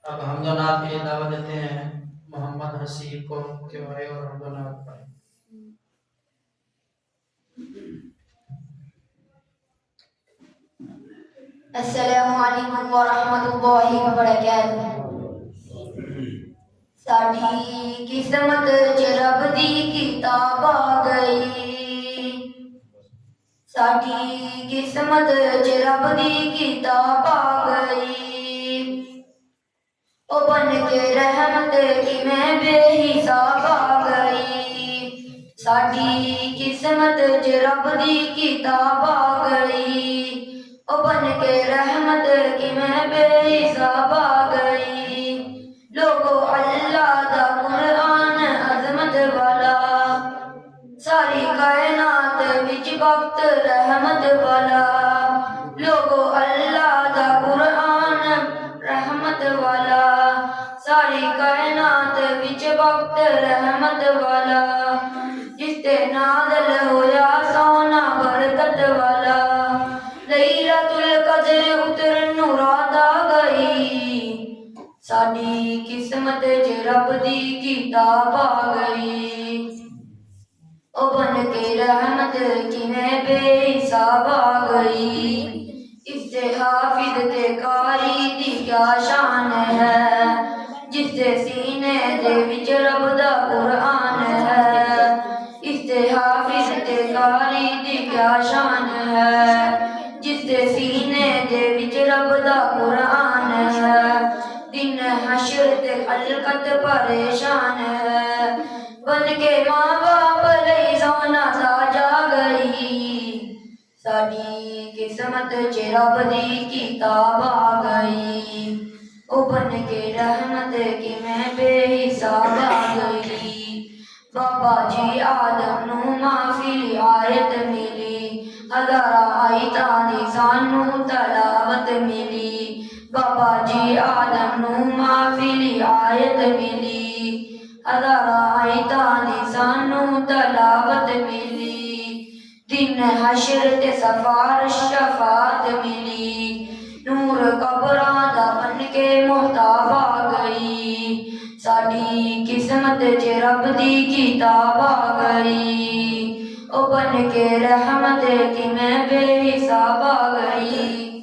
अब हमदनात की दावत देते हैं मोहम्मद हसीब को कि भाई और हमदनात पढ़े। अस्सलामुअलैकुम वरहमतुल्लाहि वबरकातुहू। साडी किस्मत च रब दी किताब आ गई, साडी किस्मत च रब दी किताब आ गई। ओ बन के रहमत किवें बेहिसाब आ गई, साडी किस्मत च रब दी किताब आ गई। ओ बन के रहमत किवें बेहिसाब आ गई। लोगो अल्लाह दा कुरान अजमत वाला, सारी कायनात विच वक्त रहमत वाला। लोगो अल्लाह दा कुरान रहमत वाला, सारी कायनात विच वक्त रहमत वाला। जिसते नाज़िल होया सोना बरकत वाला, लैलतुल कद्र उतरन नूं रात आ गई। साडी किस्मत च रब दी किताब आ गई। ओ बन के रहमत किवें बेहिसाब आ गई। इससे हाफिज ते कारी दी क्या शान है, जिसदे सीने दे विच रब दा कुरान है। इससे हाफिज ते कारी दी क्या शान है, जिसदे सीने दे विच रब दा कुरान है। दिन हश्र ते खलकत परेशान है, बन के मां बाप लई सोना साज आ गई। साडी किस्मत च रब दी किताब आ गई। ओ बन के रहमत किवें बेहिसाब आ गई। बाबा जी आदम नूं माफी आयत मिली, हज़ारां आयतां दी सानू तलावत मिली। बाबा जी आदम नूं माफी आयत मिली, हज़ारां आयतां दी सानू तलावत मिली। दिन हश्र ते सफारश शफात मिली, नूर कबरां दा बन के मोहताब आ गई। साडी किस्मत च रब दी किताब आ गई। ओ बन के रहमत किवें बेहिसाब आ गई।